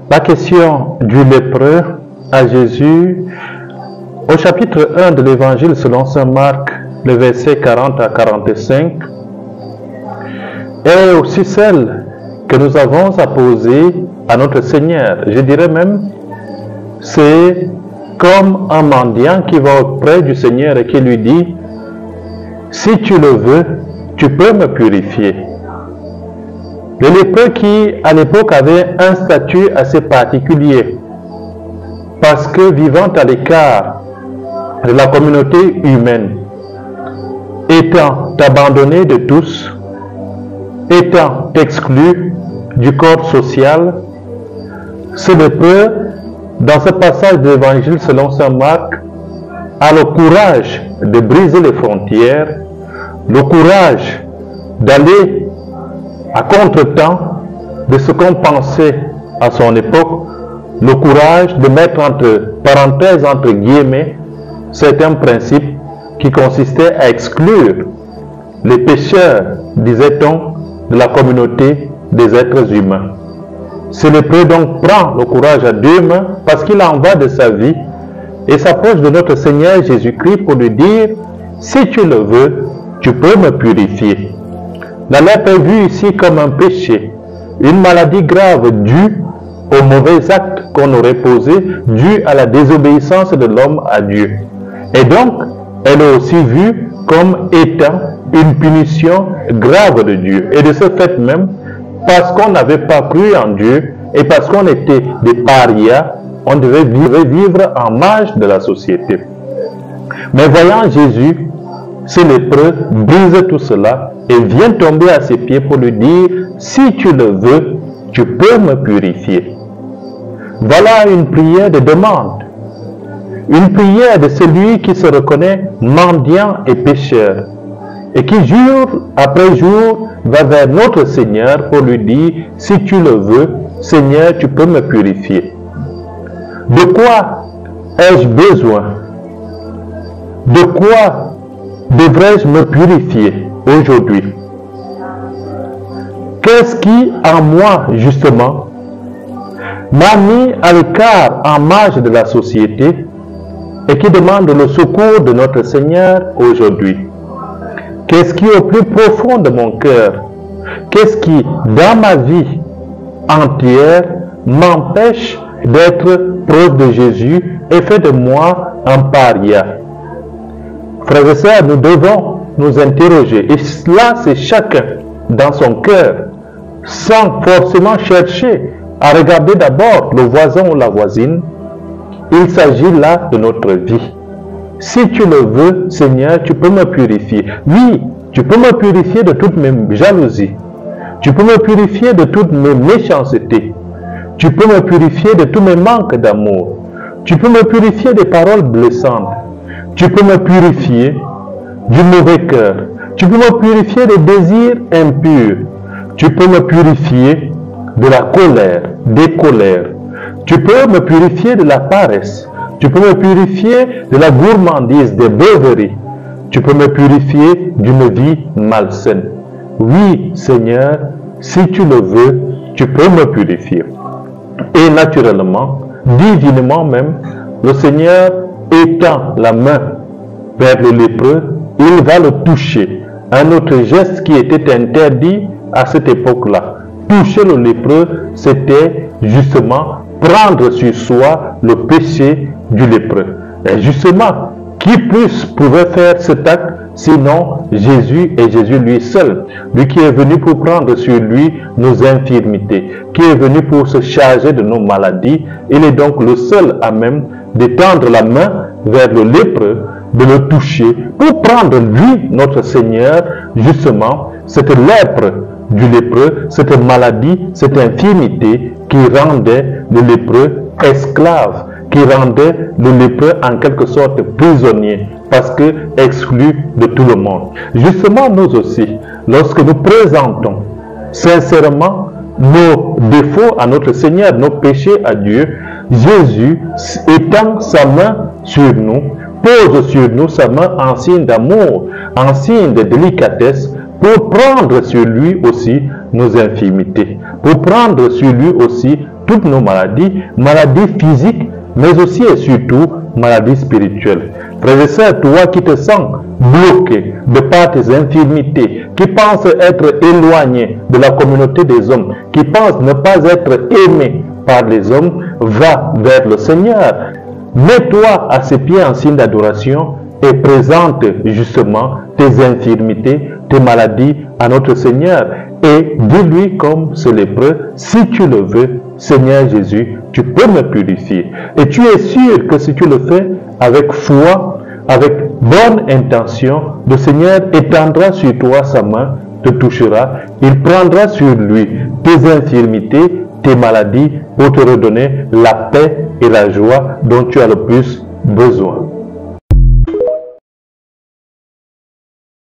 La question du lépreux à Jésus, au chapitre 1 de l'Évangile selon saint Marc, le verset 40 à 45, est aussi celle que nous avons à poser à notre Seigneur. Je dirais même, c'est comme un mendiant qui va auprès du Seigneur et qui lui dit, « Si tu le veux, tu peux me purifier. » Le lépreux qui, à l'époque, avait un statut assez particulier, parce que vivant à l'écart de la communauté humaine, étant abandonné de tous, étant exclu du corps social, ce lépreux, dans ce passage de l'Évangile selon saint Marc, a le courage de briser les frontières, le courage d'aller à contre-temps de ce qu'on pensait à son époque, le courage de mettre entre parenthèses, entre guillemets, certains principes qui consistaient à exclure les pécheurs, disait-on, de la communauté des êtres humains. Ce lépreux donc prend le courage à deux mains parce qu'il en va de sa vie et s'approche de notre Seigneur Jésus-Christ pour lui dire, si tu le veux, tu peux me purifier. La lèpre est vue ici comme un péché, une maladie grave due aux mauvais actes qu'on aurait posés, due à la désobéissance de l'homme à Dieu. Et donc, elle est aussi vue comme étant une punition grave de Dieu. Et de ce fait même, parce qu'on n'avait pas cru en Dieu et parce qu'on était des parias, on devait vivre en marge de la société. Mais voyant Jésus, ce lépreux brise tout cela et vient tomber à ses pieds pour lui dire, si tu le veux, tu peux me purifier. Voilà une prière de demande. Une prière de celui qui se reconnaît mendiant et pécheur et qui jour après jour va vers notre Seigneur pour lui dire, si tu le veux, Seigneur, tu peux me purifier. De quoi ai-je besoin? De quoi devrais-je me purifier aujourd'hui? Qu'est-ce qui, en moi, justement, m'a mis à l'écart en marge de la société et qui demande le secours de notre Seigneur aujourd'hui? Qu'est-ce qui, au plus profond de mon cœur, qu'est-ce qui, dans ma vie entière, m'empêche d'être proche de Jésus et fait de moi un paria? Frères et sœurs, nous devons nous interroger. Et cela, c'est chacun dans son cœur, sans forcément chercher à regarder d'abord le voisin ou la voisine. Il s'agit là de notre vie. Si tu le veux, Seigneur, tu peux me purifier. Oui, tu peux me purifier de toutes mes jalousies. Tu peux me purifier de toutes mes méchancetés. Tu peux me purifier de tous mes manques d'amour. Tu peux me purifier des paroles blessantes. Tu peux me purifier du mauvais cœur. Tu peux me purifier des désirs impurs. Tu peux me purifier de la colère, des colères. Tu peux me purifier de la paresse. Tu peux me purifier de la gourmandise, des beuveries. Tu peux me purifier d'une vie malsaine. Oui, Seigneur, si tu le veux, tu peux me purifier. Et naturellement, divinement même, le Seigneur étend la main vers le lépreux, il va le toucher. Un autre geste qui était interdit à cette époque-là. Toucher le lépreux, c'était justement prendre sur soi le péché du lépreux. Et justement, qui plus pouvait faire cet acte sinon Jésus et Jésus lui seul, lui qui est venu pour prendre sur lui nos infirmités, qui est venu pour se charger de nos maladies. Il est donc le seul à même d'étendre la main vers le lépreux, de le toucher, pour prendre lui, notre Seigneur, justement, cette lèpre du lépreux, cette maladie, cette infirmité qui rendait le lépreux esclave, qui rendait le lépreux en quelque sorte prisonnier, parce que exclu de tout le monde. Justement, nous aussi, lorsque nous présentons sincèrement nos défauts à notre Seigneur, nos péchés à Dieu, Jésus étend sa main sur nous, pose sur nous sa main en signe d'amour, en signe de délicatesse, pour prendre sur lui aussi nos infirmités, pour prendre sur lui aussi toutes nos maladies, maladies physiques, mais aussi et surtout maladies spirituelles. Frères et sœurs, toi qui te sens bloqué de par tes infirmités, qui penses être éloigné de la communauté des hommes, qui penses ne pas être aimé par les hommes, va vers le Seigneur. Mets-toi à ses pieds en signe d'adoration et présente justement tes infirmités, tes maladies à notre Seigneur. Et dis-lui comme ce lépreux, si tu le veux, Seigneur Jésus, tu peux me purifier. Et tu es sûr que si tu le fais avec foi, avec bonne intention, le Seigneur étendra sur toi sa main, te touchera, il prendra sur lui tes infirmités, tes maladies pour te redonner la paix et la joie dont tu as le plus besoin.